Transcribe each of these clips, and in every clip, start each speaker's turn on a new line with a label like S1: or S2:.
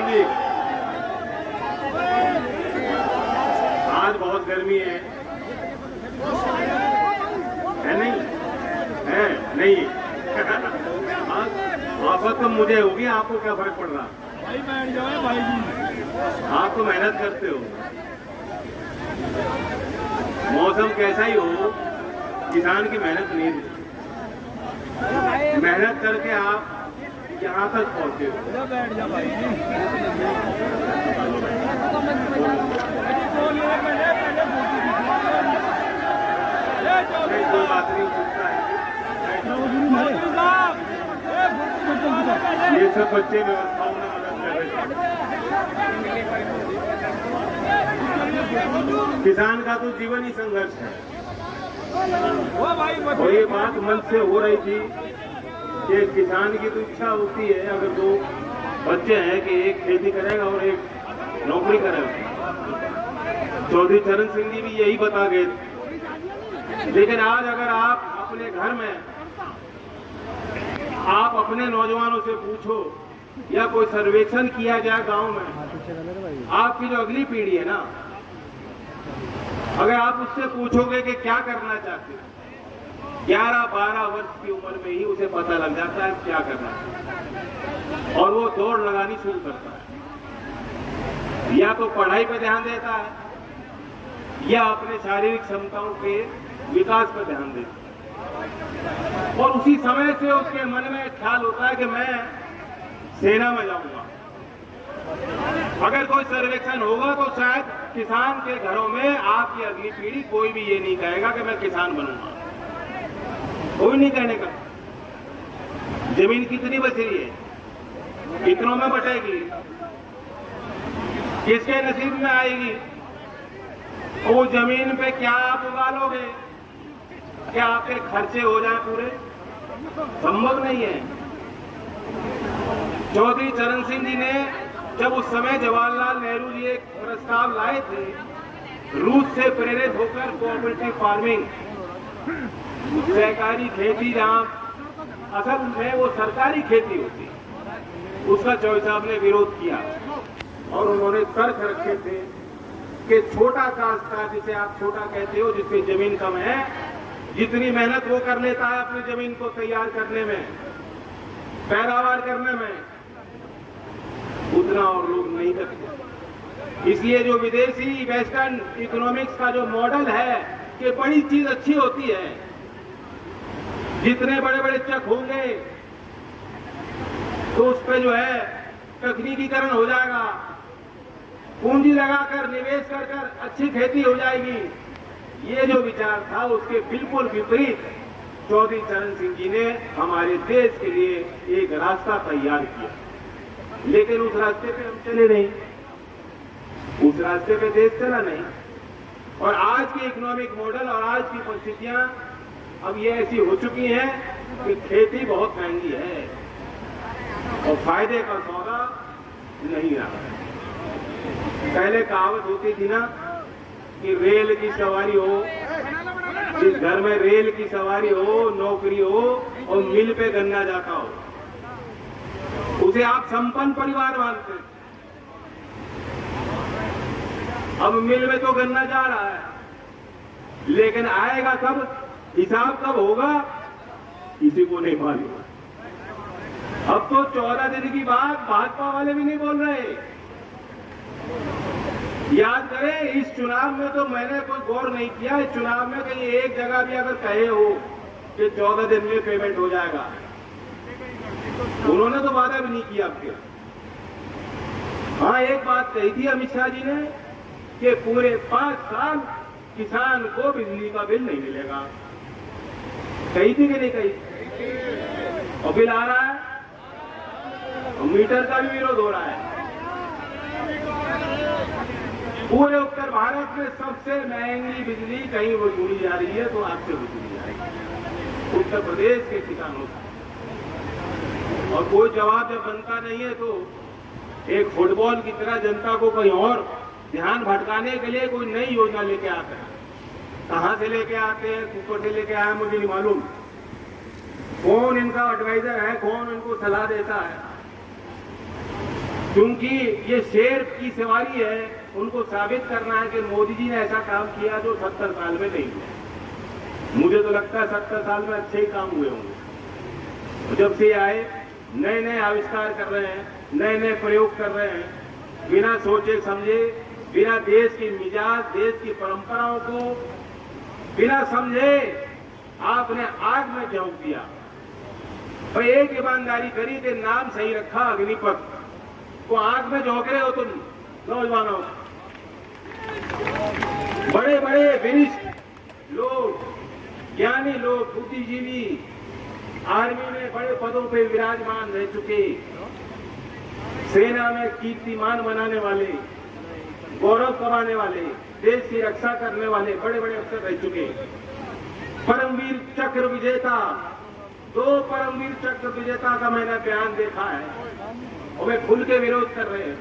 S1: जी, आज बहुत गर्मी है नहीं? है नहीं? आफत तो मुझे होगी, आपको क्या फर्क पड़ रहा?
S2: भाई बैठ जाओ भाई जी।
S1: आप तो मेहनत करते हो, मौसम कैसा ही हो, किसान की मेहनत नहीं थी। मेहनत करके आप यहाँ तक पहुँचे हो।
S2: बैठ जा भाई जी।
S1: कोई बात नहीं, पूछता है। ये सब बच्चे व्यवस्थाओं में मदद कर रहे हैं। किसान का तो जीवन ही संघर्ष है। और ये बात मन से हो रही थी कि किसान की तो इच्छा होती है, अगर दो बच्चे हैं कि एक खेती करेगा और एक नौकरी करेगा। चौधरी चरण सिंह जी भी यही बता गए थे। लेकिन आज अगर आप अपने घर में आप अपने नौजवानों से पूछो या कोई सर्वेक्षण किया जाए गांव में, आपकी जो अगली पीढ़ी है ना, अगर आप उससे पूछोगे कि क्या करना चाहते हो, 11-12 वर्ष की उम्र में ही उसे पता लग जाता है क्या करना है, और वो दौड़ लगानी शुरू करता है। या तो पढ़ाई पे ध्यान देता है या अपने शारीरिक क्षमताओं के विकास पर ध्यान देता है। और उसी समय से उसके मन में ख्याल होता है कि मैं सेना में जाऊंगा। अगर कोई सर्वेक्षण होगा तो शायद किसान के घरों में आपकी अगली पीढ़ी कोई भी ये नहीं कहेगा कि मैं किसान बनूंगा, कोई नहीं कहने का। जमीन कितनी बच रही है, कितनों में बटेगी, किसके नसीब में आएगी, वो जमीन पे क्या आप उगा लोगे, क्या आपके खर्चे हो जाए पूरे? संभव नहीं है। चौधरी चरण सिंह जी ने जब उस समय जवाहरलाल नेहरू जी एक प्रस्ताव लाए थे, रूस से प्रेरित होकर कोऑपरेटिव फार्मिंग, सहकारी खेती, जहां असल में वो सरकारी खेती होती, उसका चौधरी साहब ने विरोध किया और उन्होंने तर्क रखे थे कि छोटा काश्तकार, जिसे आप छोटा कहते हो, जिसकी जमीन कम है, जितनी मेहनत वो कर लेता है अपनी जमीन को तैयार करने में, पैदावार करने में, उतना और लोग नहीं करते। इसलिए जो विदेशी वेस्टर्न इकोनॉमिक्स का जो मॉडल है कि बड़ी चीज अच्छी होती है, जितने बड़े बड़े चक होंगे तो उस पे जो है तकनीकीकरण हो जाएगा, पूंजी लगाकर निवेश कर कर अच्छी खेती हो जाएगी। ये जो विचार था उसके बिल्कुल विपरीत चौधरी चरण सिंह जी ने हमारे देश के लिए एक रास्ता तैयार किया। लेकिन उस रास्ते पे हम चले नहीं, उस रास्ते पे देश चला नहीं। और आज की इकोनॉमिक मॉडल और आज की परिस्थितियां अब ये ऐसी हो चुकी हैं कि खेती बहुत महंगी है और फायदे का सौदा नहीं रहा। पहले कहावत होती थी ना कि रेल की सवारी हो, जिस घर में रेल की सवारी हो, नौकरी हो और मिल पे गन्ना जाता हो, उसे आप संपन्न परिवार मानते हैं। अब मिल में तो गन्ना जा रहा है, लेकिन आएगा कब, हिसाब कब होगा, किसी को नहीं मालूम। अब तो 14 दिन की बात भाजपा वाले भी नहीं बोल रहे। याद करें, इस चुनाव में तो मैंने कोई गौर नहीं किया, इस चुनाव में कहीं एक जगह भी अगर कहे हो कि 14 दिन में पेमेंट हो जाएगा, उन्होंने तो वादा भी नहीं किया आपके। हाँ, एक बात कही थी अमित शाह जी ने कि पूरे 5 साल किसान को बिजली का बिल नहीं मिलेगा। कही थी कि नहीं कही? और बिल आ रहा है और मीटर का भी विरोध हो रहा है। पूरे उत्तर भारत में सबसे महंगी बिजली कहीं वसूली जा रही है तो आपसे वसूली जाएगी, उत्तर प्रदेश के किसानों से। और कोई जवाब जब बनता नहीं है तो एक फुटबॉल की तरह जनता को कहीं और ध्यान भटकाने के लिए कोई नई योजना लेके आते हैं। कहां से लेके आते हैं, ऊपर से लेके आए, मुझे नहीं मालूम। कौन इनका एडवाइजर है, कौन इनको सलाह देता है, क्योंकि ये शेर की सवारी है, उनको साबित करना है कि मोदी जी ने ऐसा काम किया जो 70 साल में नहीं हुआ। मुझे तो लगता है 70 साल में अच्छे ही काम हुए होंगे। जब से आए नए नए आविष्कार कर रहे हैं, नए नए प्रयोग कर रहे हैं, बिना सोचे समझे, बिना देश की मिजाज, देश की परंपराओं को बिना समझे आपने आग में झोंक दिया। और एक ईमानदारी करी कि नाम सही रखा अग्निपथ, को आग में झोंक रहे हो तुम नौजवानों। बड़े बड़े वरिष्ठ लोग, ज्ञानी लोग, बुद्धिजीवी आर्मी में बड़े पदों पे विराजमान रह चुके, सेना में कीर्तिमान बनाने वाले, गौरव कमाने वाले, देश की रक्षा करने वाले बड़े बड़े अफसर रह चुके, परमवीर चक्र विजेता, 2 परमवीर चक्र विजेता का मैंने बयान देखा है और वे खुल के विरोध कर रहे हैं।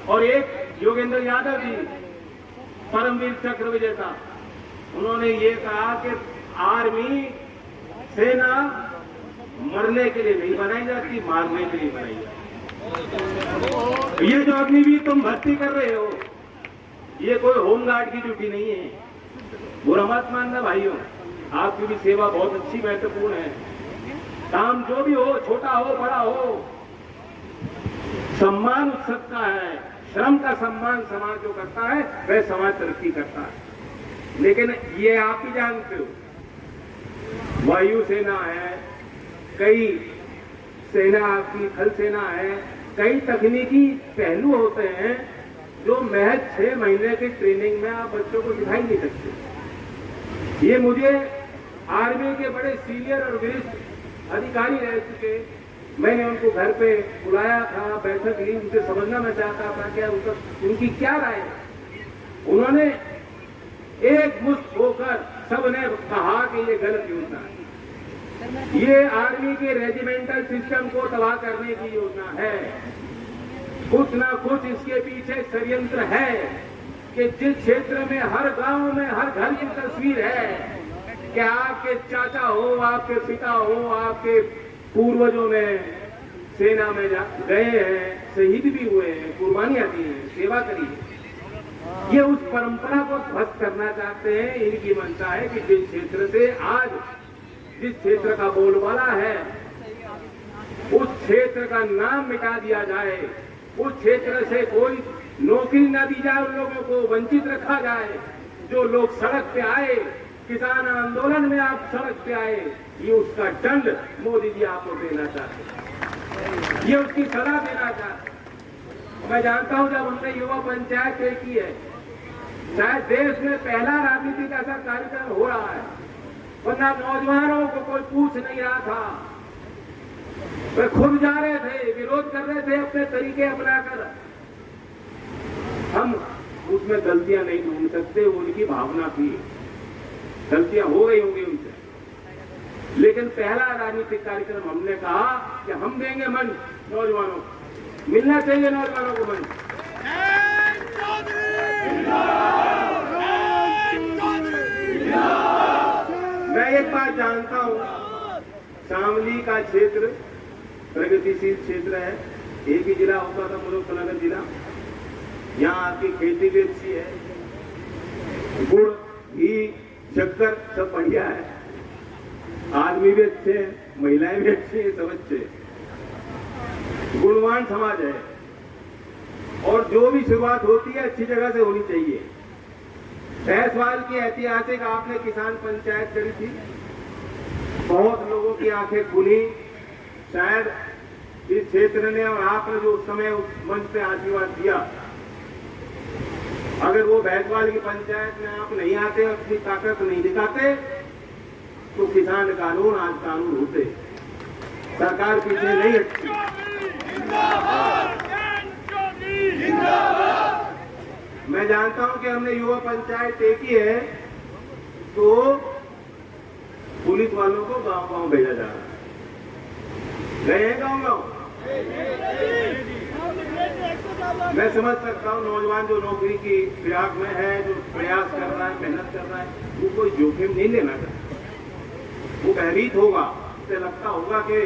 S1: और एक योगेंद्र यादव जी, परमवीर चक्र विजेता, उन्होंने ये कहा कि आर्मी, सेना मरने के लिए नहीं बनाई जाती, मारने के लिए बनाई जाती। ये जो अग्निवीर तुम भर्ती कर रहे हो, ये कोई होमगार्ड की ड्यूटी नहीं है। बुरा मत मानना भाइयों, आपकी भी सेवा बहुत अच्छी, महत्वपूर्ण है। काम जो भी हो, छोटा हो बड़ा हो, सम्मान उस सबका है। श्रम का सम्मान समाज जो करता है वह समाज तरक्की करता है। लेकिन ये आप ही जानते हो, वायुसेना है, कई सेना आपकी थल सेना है, कई तकनीकी पहलू होते हैं जो महज 6 महीने की ट्रेनिंग में आप बच्चों को सिखा ही नहीं सकते। ये मुझे आर्मी के बड़े सीनियर और वरिष्ठ अधिकारी रह चुके, मैंने उनको घर पे बुलाया था, बैठक ली, उनसे समझना मैं चाहता था कि उनकी क्या राय है। उन्होंने एक मुश्त होकर सबने कहा कि ये गलत योजना है, ये आर्मी के रेजिमेंटल सिस्टम को तबाह करने की योजना है। कुछ ना कुछ इसके पीछे षड्यंत्र है कि जिस क्षेत्र में हर गांव में हर घर की तस्वीर है कि आपके चाचा हो, आपके पिता हो, आपके पूर्वजों में सेना में गए हैं, शहीद भी हुए हैं, कुर्बानियां दी हैं, सेवा करी है। ये उस परंपरा को ध्वस्त करना चाहते हैं। इनकी मंशा है कि जिस क्षेत्र से आज, जिस क्षेत्र का बोलबाला है, उस क्षेत्र का नाम मिटा दिया जाए, उस क्षेत्र से कोई नौकरी न दी जाए, उन लोगों को वंचित रखा जाए। जो लोग सड़क पे आए, किसान आंदोलन में आप सड़क पे आए, ये उसका दंड मोदी जी आपको देना चाहते हैं, ये उसकी सलाह देना चाहते हैं। मैं जानता हूं जब हमने युवा पंचायत तय की है, शायद देश में पहला राजनीतिक ऐसा कार्यक्रम हो रहा है, वरना नौजवानों को कोई पूछ नहीं रहा था। वे खुद जा रहे थे, विरोध कर रहे थे अपने तरीके अपनाकर। हम उसमें गलतियां नहीं ढूंढ सकते, उनकी भावना थी, गलतियां हो गई होंगी उनसे। लेकिन पहला राजनीतिक कार्यक्रम हमने कहा कि हम देंगे मंच नौजवानों को, मिलना चाहिए नौजवानों को मंच। मैं एक बात जानता हूं, शामली का क्षेत्र प्रगतिशील क्षेत्र है। एक ही जिला होता था मुजफ्फरनगर जिला, यहाँ आपकी खेती भी अच्छी है, गुड़, घी, शक्कर सब बढ़िया है, आदमी भी अच्छे हैं, महिलाएं भी अच्छी हैं, सब अच्छे, गुणवान समाज है। और जो भी शुरुआत होती है अच्छी जगह से होनी चाहिए। भैंसवाल की ऐतिहासिक आपने किसान पंचायत करी थी, बहुत लोगों की आंखें खुली। शायद इस क्षेत्र ने और आपने जो उस समय उस मंच पे आशीर्वाद दिया, अगर वो भैंसवाल की पंचायत में आप नहीं आते, अपनी ताकत नहीं दिखाते, तो किसान कानून आज कानून होते, सरकार पीछे नहीं हटती। मैं जानता हूं कि हमने युवा पंचायत तय की है, तो पुलिस वालों को गांव गांव भेजा जा रहा है। गए हैं गांव गांव? मैं समझ सकता हूं नौजवान जो नौकरी की फिराक में है, जो प्रयास कर रहा है, मेहनत कर रहा है, वो कोई जोखिम नहीं लेना चाहता। वो भयभीत होगा, उसे लगता होगा कि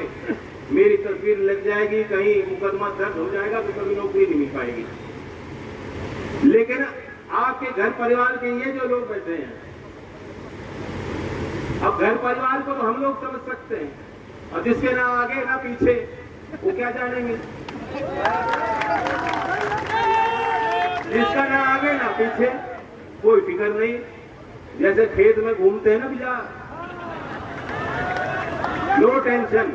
S1: मेरी तस्वीर लग जाएगी, कहीं मुकदमा दर्ज हो जाएगा तो कभी नौकरी नहीं मिल पाएगी। लेकिन आपके घर परिवार के ये जो लोग बैठे हैं, अब घर परिवार को तो हम लोग समझ सकते हैं, और जिसके ना आगे ना पीछे वो क्या जानेंगे? जिसका ना आगे ना पीछे कोई फिक्र नहीं, जैसे खेत में घूमते हैं ना भैया, नो टेंशन।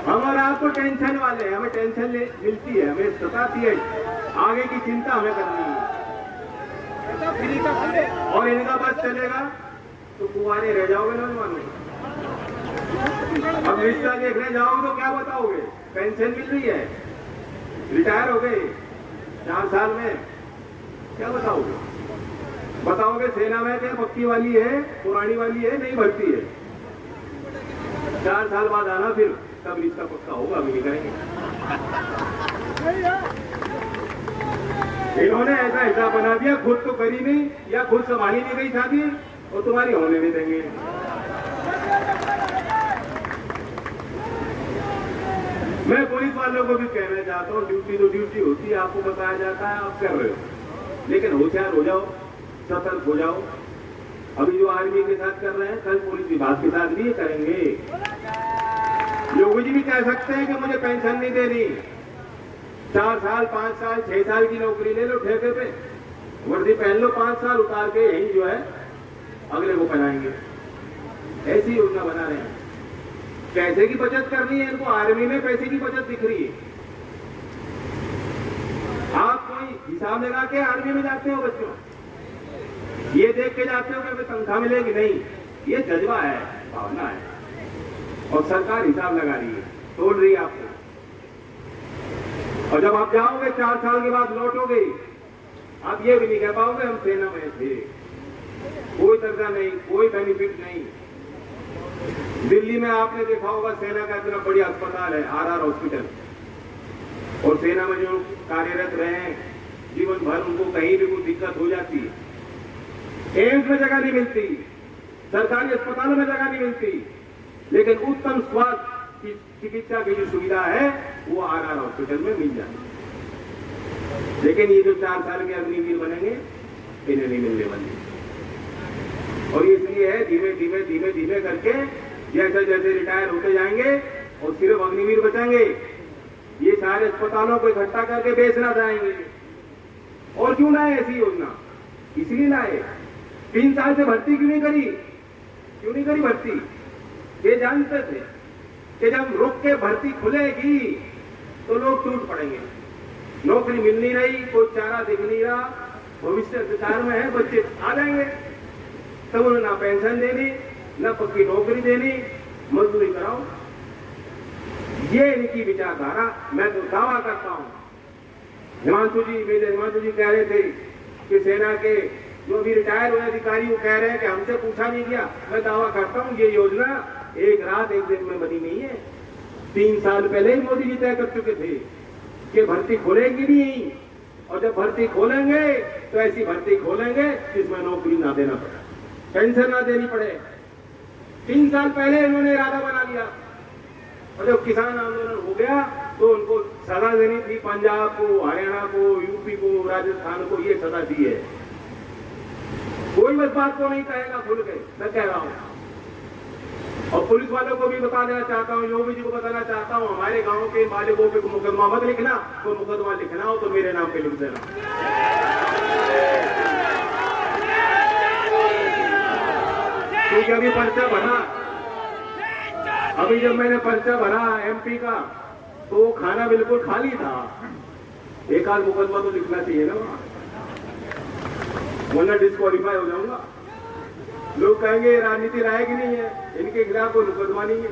S1: हम और आपको टेंशन वाले हैं, हमें टेंशन मिलती है, हमें सताती है, आगे की चिंता हमें करनी है। और इनका बस चलेगा तो कुंवारे रह जाओगे नौजवानों। अब रिश्ता देखने जाओगे तो क्या बताओगे? पेंशन मिल रही है, रिटायर हो गए 4 साल में, क्या बताओगे? बताओगे सेना में क्या पक्की वाली है, पुरानी वाली है, नहीं भर्ती है। 4 साल बाद आना, फिर तब रिश्ता पक्का होगा, अभी नहीं करेंगे। इन्होंने ऐसा हिसाब बना दिया, खुद तो करी नहीं या खुद संभाली नहीं गई शादी, और तुम्हारी होने नहीं देंगे। मैं पुलिस वालों को भी कहना चाहता हूँ, ड्यूटी तो ड्यूटी होती है, आपको बताया जाता है, आप कर रहे हो, लेकिन होशियार हो जाओ, सतर्क हो जाओ। अभी जो आर्मी के साथ कर रहे हैं, कल पुलिस विभाग के साथ भी ये करेंगे। योगी जी भी कह सकते हैं कि मुझे पेंशन नहीं देनी, 4 साल 5 साल 6 साल की नौकरी ले लो ठेके पे, वर्दी पहन लो, 5 साल उतार के यही जो है अगले को पहनाएंगे। ऐसी योजना बना रहे हैं। पैसे की बचत करनी है इनको, आर्मी में पैसे की बचत दिख रही है। आप कोई हिसाब लगा के आर्मी में जाते हो बच्चों, ये देख के जाते हो कि तनख्वाह मिलेगी? नहीं, ये जज्बा है, भावना है, और सरकार हिसाब लगा रही है, तोड़ रही है आपको। और जब आप जाओगे 4 साल के बाद लौटोगे, आप ये भी नहीं कह पाओगे हम सेना में थे, कोई दर्जा नहीं, कोई बेनिफिट नहीं। दिल्ली में आपने देखा होगा सेना का इतना बढ़िया अस्पताल है, RR हॉस्पिटल, और सेना में जो कार्यरत रहे जीवन भर, उनको कहीं भी कोई दिक्कत हो जाती है, एम्स में जगह नहीं मिलती, सरकारी अस्पतालों में जगह नहीं मिलती, लेकिन उत्तम स्वास्थ्य की चिकित्सा की जो सुविधा है वो RR हॉस्पिटल में मिल जाती है। लेकिन ये जो 4 साल के अग्निवीर बनेंगे, इन्हें नहीं मिलने वाली। और इसलिए है धीमे धीमे धीमे धीमे करके जैसे जैसे रिटायर होते जाएंगे और सिर्फ अग्निवीर बचेंगे, ये सारे अस्पतालों को इकट्ठा करके बेचना चाहेंगे। और क्यों लाए ऐसी योजना? इसलिए लाए, 3 साल से भर्ती क्यों नहीं करी भर्ती? ये जानते थे कि जब रुक के भर्ती खुलेगी तो लोग टूट पड़ेंगे, नौकरी मिल नहीं रही, कोई चारा दिख नहीं रहा, भविष्य अंधकार में है, बच्चे आ जाएंगे, तब उन्हें ना पेंशन देनी, ना पक्की नौकरी देनी, मजदूरी कराओ। ये इनकी विचारधारा। मैं तो दावा करता हूं, मेरे हिमांशु जी कह रहे थे कि सेना के जो भी रिटायर हुए अधिकारी वो कह रहे हैं कि हमसे पूछा नहीं गया। मैं दावा करता हूं ये योजना एक रात एक दिन में बनी नहीं है, 3 साल पहले ही मोदी जी तय कर चुके थे कि भर्ती खोलेंगी नहीं, और जब भर्ती खोलेंगे तो ऐसी भर्ती खोलेंगे जिसमें नौकरी ना देना पड़े, पेंशन ना देनी पड़े। 3 साल पहले इन्होंने इरादा बना लिया, और जब किसान आंदोलन हो गया तो उनको सजा देनी थी, पंजाब को, हरियाणा को, यूपी को, राजस्थान को, ये सजा दी है। कोई इस बात को नहीं कहेगा खुल के, मैं कह रहा हूं। और पुलिस वालों को भी बता देना चाहता हूं, योगी जी को बताना चाहता हूं, हमारे गांव के मालिकों पे मुकदमा मत लिखना, कोई मुकदमा लिखना हो तो मेरे नाम पे लिख देना। क्योंकि अभी पर्चा भरा, अभी जब मैंने पर्चा भरा MP का, तो वो खाना बिल्कुल खाली था। एक आध मुकदमा तो लिखना चाहिए ना वहां, वरना डिस्क्वालीफाई हो जाऊंगा। लोग कहेंगे राजनीति लायक नहीं है, इनके खिलाफ कोई मुकदमा नहीं है,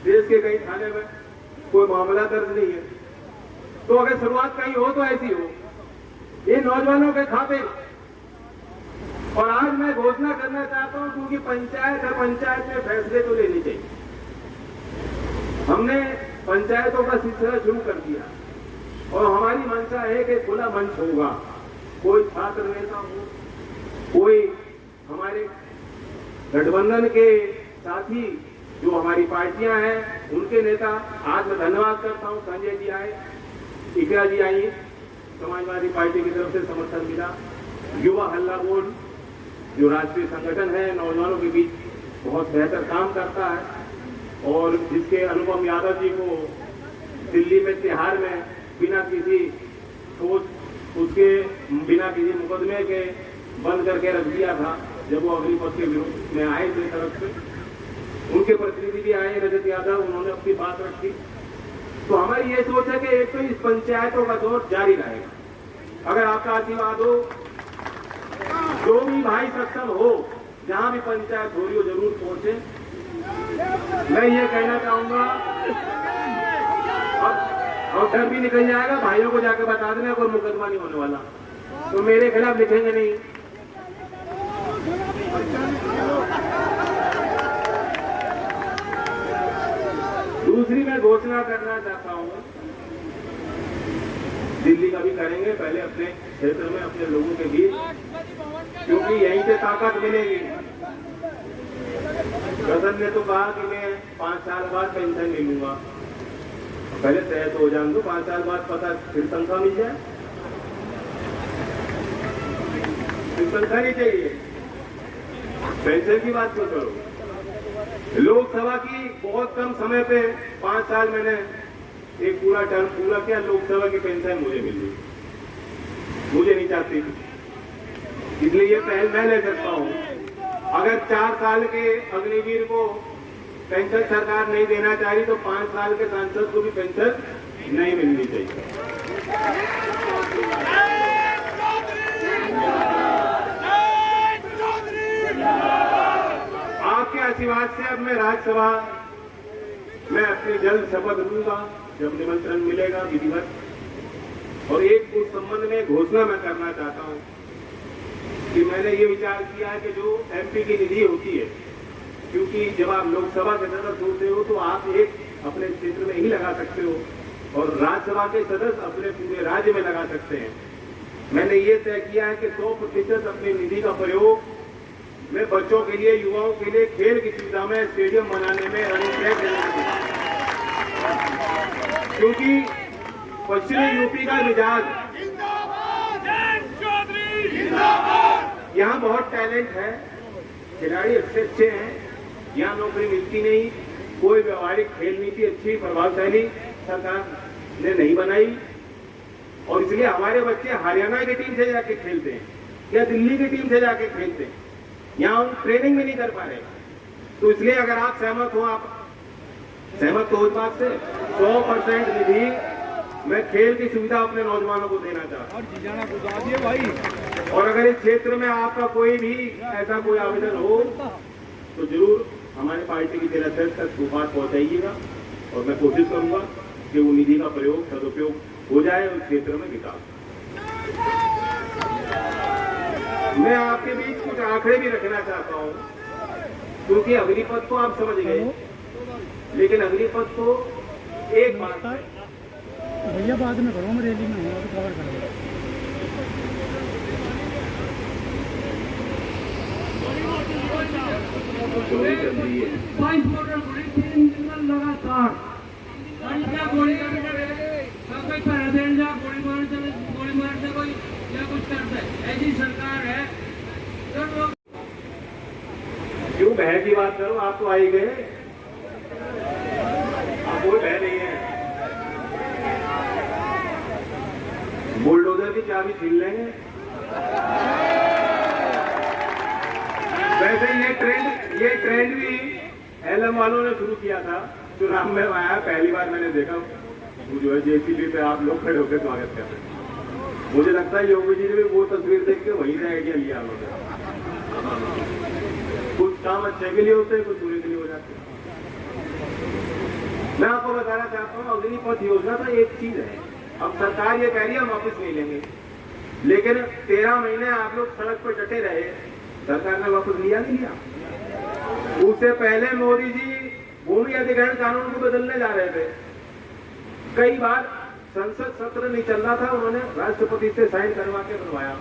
S1: देश के कहीं थाने में कोई मामला दर्ज नहीं है। तो अगर शुरुआत कहीं हो तो ऐसी हो, ये नौजवानों के खाते। और आज मैं घोषणा करना चाहता हूं, क्योंकि पंचायत है, पंचायत में फैसले तो लेने चाहिए। हमने पंचायतों का सिलसिला शुरू कर दिया, और हमारी मंशा है कि खुला मंच होगा, कोई छात्र नेता हो, कोई हमारे गठबंधन के साथी जो हमारी पार्टियां हैं उनके नेता, आज मैं धन्यवाद करता हूं, संजय जी आए, इकरा जी आई, समाजवादी पार्टी की तरफ से समर्थन मिला। युवा हल्ला बोल जो राष्ट्रीय संगठन है, नौजवानों के बीच बहुत बेहतर काम करता है और जिसके अनुपम यादव जी को दिल्ली में तिहाड़ में बिना किसी ठोस, उसके बिना किसी मुकदमे के बंद करके रख दिया था जब वो अग्निपथ के विरोध में आए थे तरफ से। उनके प्रतिनिधि भी आए, रजत यादव, उन्होंने अपनी बात रखी। तो हमारी ये सोच है कि एक तो इस पंचायतों का दौर जारी रहेगा। अगर आपका आशीर्वाद हो, जो भी भाई सक्षम हो, जहां भी पंचायत हो रही हो जरूर पहुंचे। मैं ये कहना चाहूंगा, अब डर भी निकल जाएगा, भाइयों को जाकर बता देना कोई मुकदमा नहीं होने वाला, तो मेरे खिलाफ लिखेंगे नहीं। दूसरी मैं घोषणा करना चाहता हूं, दिल्ली का भी करेंगे, पहले अपने क्षेत्र में अपने लोगों के बीच, क्योंकि यहीं से ताकत मिलेगी। गजन ने तो कहा कि मैं 5 साल बाद पेंशन ले लूंगा, पहले तय तो हो जान दो, 5 साल बाद पता फिर तनख्वाह मिल जाए, फिर तनख्वाह नहीं चाहिए, पेंशन की बात क्यों करो। लोकसभा की बहुत कम समय पे 5 साल मैंने एक पूरा टर्म पूरा किया, लोकसभा की पेंशन मुझे मिल गई, मुझे नहीं चाहती, इसलिए ये पहल मैं ले सकता हूं। अगर 4 साल के अग्निवीर को पेंशन सरकार नहीं देना चाहिए तो 5 साल के सांसद को भी पेंशन नहीं मिलनी चाहिए। आपके आशीर्वाद से अब मैं राज्यसभा में अपनी जल्द शपथ लूंगा जब निमंत्रण मिलेगा विधिवत। और एक उस संबंध में घोषणा मैं करना चाहता हूं कि मैंने ये विचार किया है कि जो एमपी की निधि होती है, क्योंकि जब आप लोकसभा के सदस्य होते हो तो आप एक अपने क्षेत्र में ही लगा सकते हो और राज्यसभा के सदस्य अपने पूरे राज्य में लगा सकते हैं। मैंने ये तय किया है कि 100% अपनी निधि का प्रयोग मैं बच्चों के लिए, युवाओं के लिए खेल की सुविधा में, स्टेडियम बनाने में, रनिंग ट्रैक देने में, क्योंकि पश्चिमी यूपी का मिजाज, यहाँ बहुत टैलेंट है, खिलाड़ी अच्छे अच्छे हैं, यहाँ नौकरी मिलती नहीं, कोई व्यवहारिक खेल नीति अच्छी प्रभावशाली सरकार ने नहीं बनाई और इसलिए हमारे बच्चे हरियाणा की टीम से जाके खेलते हैं या दिल्ली की टीम से जाके खेलते हैं, यहाँ हम ट्रेनिंग भी नहीं कर पा रहे। तो इसलिए अगर आप सहमत हो, आप सहमत हो इस बात से, 100% निधि मैं खेल की सुविधा अपने नौजवानों को देना चाहता हूँ। और अगर इस क्षेत्र में आपका कोई भी ऐसा कोई आवेदन हो तो जरूर हमारे पार्टी की जिलाध्यक्ष तक वो बात पहुंचाइएगा और मैं कोशिश करूंगा कि वो निधि का प्रयोग, सदुपयोग हो जाए उस क्षेत्र में विकास। मैं आपके बीच कुछ आंकड़े भी रखना चाहता हूं, क्योंकि अग्निपथ को आप समझ गए, लेकिन अग्निपथ को एक बात
S2: भैया बाद में करो, मैं रैली में हूँ, कवर करूँगा।
S3: लगातार गोली मारते कोई या कुछ करता है, ऐसी सरकार है तो लोग
S1: क्यों बहन की बात करो, आप तो आ ही गए, आप कोई बह नहीं है, बुलडोजर की चाबी छीन लेंगे। वैसे ये ट्रेंड भी एलएम वालों ने शुरू किया था, चुनाव में आया, पहली बार मैंने देखा वो जो है जेसीबी पे आप लोग खड़े होकर स्वागत कर रहे हैं। मुझे लगता है योगी जी ने भी वो तस्वीर देख के वहीं से आइडिया लिया उन्होंने। कुछ काम अच्छे के लिए होते हैं, कुछ बुरे के लिए हो जाते हैं। मैं आपको बताना चाहता हूँ, अग्निपथ योजना तो एक चीज है, अब सरकार ये कह रही है हम वापस नहीं लेंगे, लेकिन 13 महीने आप लोग सड़क पर डटे रहे, सरकार ने वापस लिया नहीं लिया। उससे पहले मोदी जी भूमि अधिग्रहण कानून को बदलने जा रहे थे, कई बार संसद सत्र नहीं चल रहा था, उन्होंने राष्ट्रपति से साइन करवा के बनवाया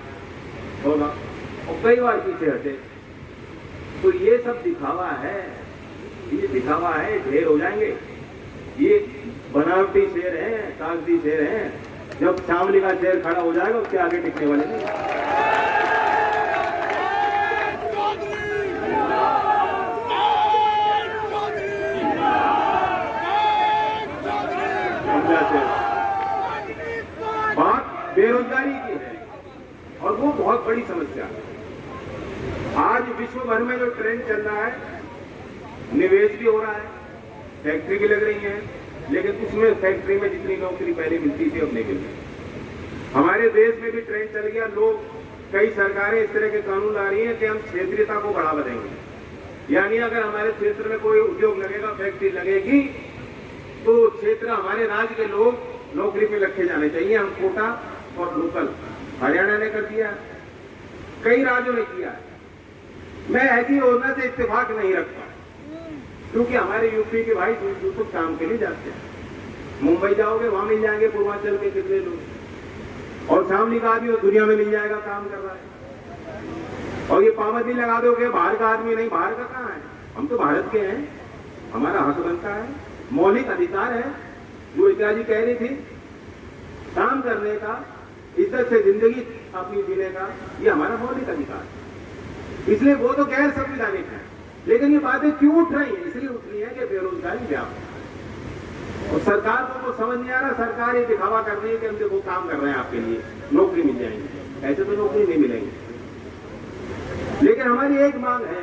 S1: होगा और कई बार पीछे हटे। तो ये सब दिखावा है, ये दिखावा है, ढेर हो जाएंगे। ये बनावटी शेर हैं, कागजी शेर हैं। जब शामली का शेर खड़ा हो जाएगा उसके आगे टिकने वाले नहीं। बात बेरोजगारी की है और वो बहुत बड़ी समस्या है। आज विश्व भर में जो ट्रेंड चल रहा है, निवेश भी हो रहा है, फैक्ट्री भी लग रही है, लेकिन उसमें फैक्ट्री में जितनी नौकरी पहले मिलती थी अब नहीं मिलती। हमारे देश में भी ट्रेंड चल गया। लोग, कई सरकारें इस तरह के कानून ला रही हैं कि हम क्षेत्रीयता को बढ़ावा देंगे। यानी अगर हमारे क्षेत्र में कोई उद्योग लगेगा, फैक्ट्री लगेगी, तो क्षेत्र हमारे राज्य के लोग नौकरी पे रखे जाने चाहिए। हम कोटा और लोकल, हरियाणा ने कर दिया, कई राज्यों ने किया। मैं ऐसी योजना से इत्तेफाक नहीं रखता, क्योंकि हमारे यूपी के भाई दूर दूर काम के लिए जाते हैं। मुंबई जाओगे वहां मिल जाएंगे पूर्वांचल के कितने लोग, और शामली का आदमी दुनिया में मिल जाएगा, काम कर रहा है। और ये पाबंदी लगा दोगे बाहर का आदमी नहीं, बाहर का कहाँ है? हम तो भारत के हैं, हमारा हक बनता है, मौलिक अधिकार है। जो इंदिरा जी कह रही थी, काम करने का, इज्जत से जिंदगी अपनी जीने का, ये हमारा मौलिक अधिकार है। इसलिए वो तो गैर संवैधानिक है, लेकिन ये बातें क्यों उठ रही है? इसलिए उठ रही है कि बेरोजगारी व्याप्त है और सरकार को तो समझ नहीं आ रहा। सरकार ये दिखावा कर रही है कि हम देखो काम कर रहे हैं आपके लिए, नौकरी मिल जाएंगी। ऐसे तो नौकरी नहीं मिलेंगी। लेकिन हमारी एक मांग है,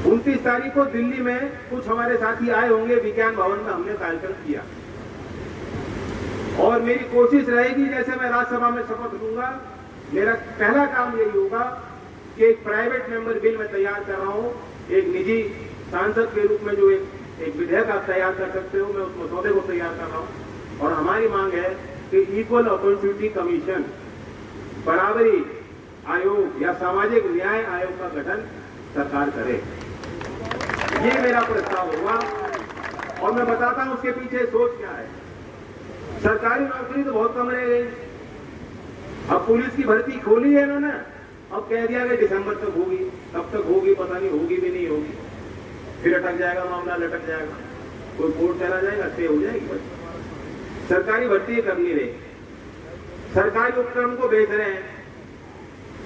S1: 29 तारीख को दिल्ली में कुछ हमारे साथी आए होंगे, विज्ञान भवन में हमने कार्यक्रम किया, और मेरी कोशिश रहेगी, जैसे मैं राज्यसभा में शपथ लूंगा, मेरा पहला काम यही होगा कि एक प्राइवेट मेंबर बिल मैं तैयार कर रहा हूं, एक निजी सांसद के रूप में जो एक विधेयक आप तैयार कर सकते हो, मैं उस मसौदे को तैयार कर रहा हूं। और हमारी मांग है कि इक्वल अपॉर्चुनिटी कमीशन, बराबरी आयोग या सामाजिक न्याय आयोग का गठन सरकार करे। ये मेरा प्रस्ताव होगा, और मैं बताता हूं उसके पीछे सोच क्या है। सरकारी नौकरी तो बहुत कम रह गई। अब पुलिस की भर्ती खोली है इन्होंने, अब कह दिया कि दिसंबर तक होगी, कब तक होगी पता नहीं, होगी भी नहीं होगी, फिर अटक जाएगा मामला, लटक जाएगा, कोई कोर्ट चला जाएगा, स्टे हो जाएगी। सरकारी भर्ती कर नहीं रही, सरकारी उपक्रम को बेच रहे हैं,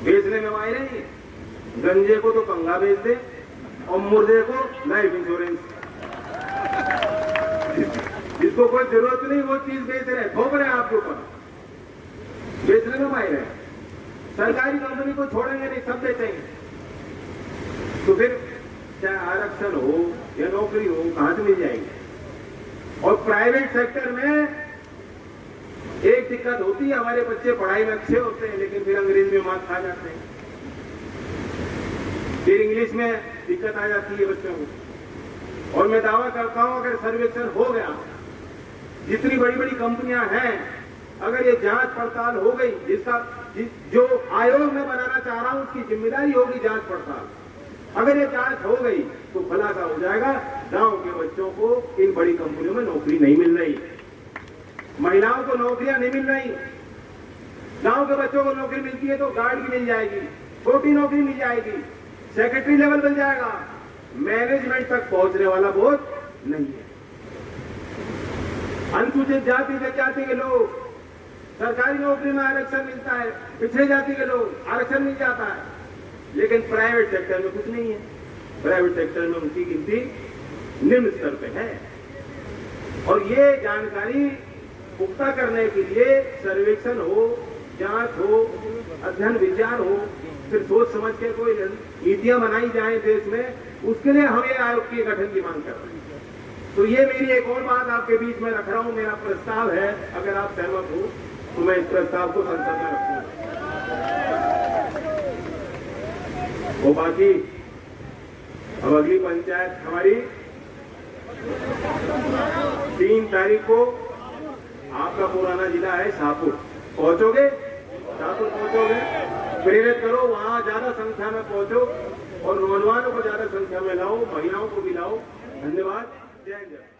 S1: बेचने में मायने नहीं। गंजे को तो कंगा बेच दे और मुर्दे को लाइफ इंश्योरेंस, जिसको कोई जरूरत नहीं वो चीज बेच रहे हैं, थोप रहे हैं आपके ऊपर, बेचने में मायने। सरकारी कंपनी को छोड़ेंगे नहीं, सब बेचेंगे, तो फिर चाहे आरक्षण हो या नौकरी हो, कहां से मिल जाएगी? और प्राइवेट सेक्टर में एक दिक्कत होती है, हमारे बच्चे पढ़ाई में अच्छे होते हैं, लेकिन फिर अंग्रेजी में मार्क्स खा जाते हैं, फिर इंग्लिश में दिक्कत आ जाती है बच्चों को। और मैं दावा करता हूं, अगर सर्वेक्षण हो गया, जितनी बड़ी बड़ी कंपनियां हैं, अगर ये जांच पड़ताल हो गई, जो आयोग में बनाना चाह रहा हूं उसकी जिम्मेदारी होगी जांच पड़ताल। अगर ये जांच हो गई तो खुलासा हो जाएगा, गांव के बच्चों को इन बड़ी कंपनियों में नौकरी नहीं मिल रही, महिलाओं को नौकरियां नहीं मिल रही। गांव के बच्चों को नौकरी मिलती है तो गार्ड की मिल जाएगी, छोटी नौकरी मिल जाएगी, सेक्रेटरी लेवल मिल जाएगा, मैनेजमेंट तक पहुंचने वाला बोझ नहीं है। अनुसूचित जाति जनजाति के लोग, सरकारी नौकरी में आरक्षण मिलता है, पिछड़े जाति के लोग आरक्षण मिल जाता है, लेकिन प्राइवेट सेक्टर में कुछ नहीं है। प्राइवेट सेक्टर में उनकी गिनती निम्न स्तर पे है। और ये जानकारी पुख्ता करने के लिए सर्वेक्षण हो, जांच हो, अध्ययन विचार हो, फिर सोच समझ के कोई नीतियां बनाई जाए देश में, उसके लिए हम ये आयोग के गठन की मांग कर रहे हैं। तो ये मेरी एक और बात आपके बीच में रख रहा हूं, मेरा प्रस्ताव है, अगर आप सहमत हो तो मैं इस प्रस्ताव को संसद में रखूंगा। वो बाकी अब अगली पंचायत हमारी 3 तारीख को, आपका पुराना जिला है शाहपुर, पहुंचोगे? शाहपुर पहुंचोगे? प्रेरित करो, वहां ज्यादा संख्या में पहुंचो और नौजवानों को ज्यादा संख्या में लाओ, महिलाओं को भी लाओ। धन्यवाद। जय जय।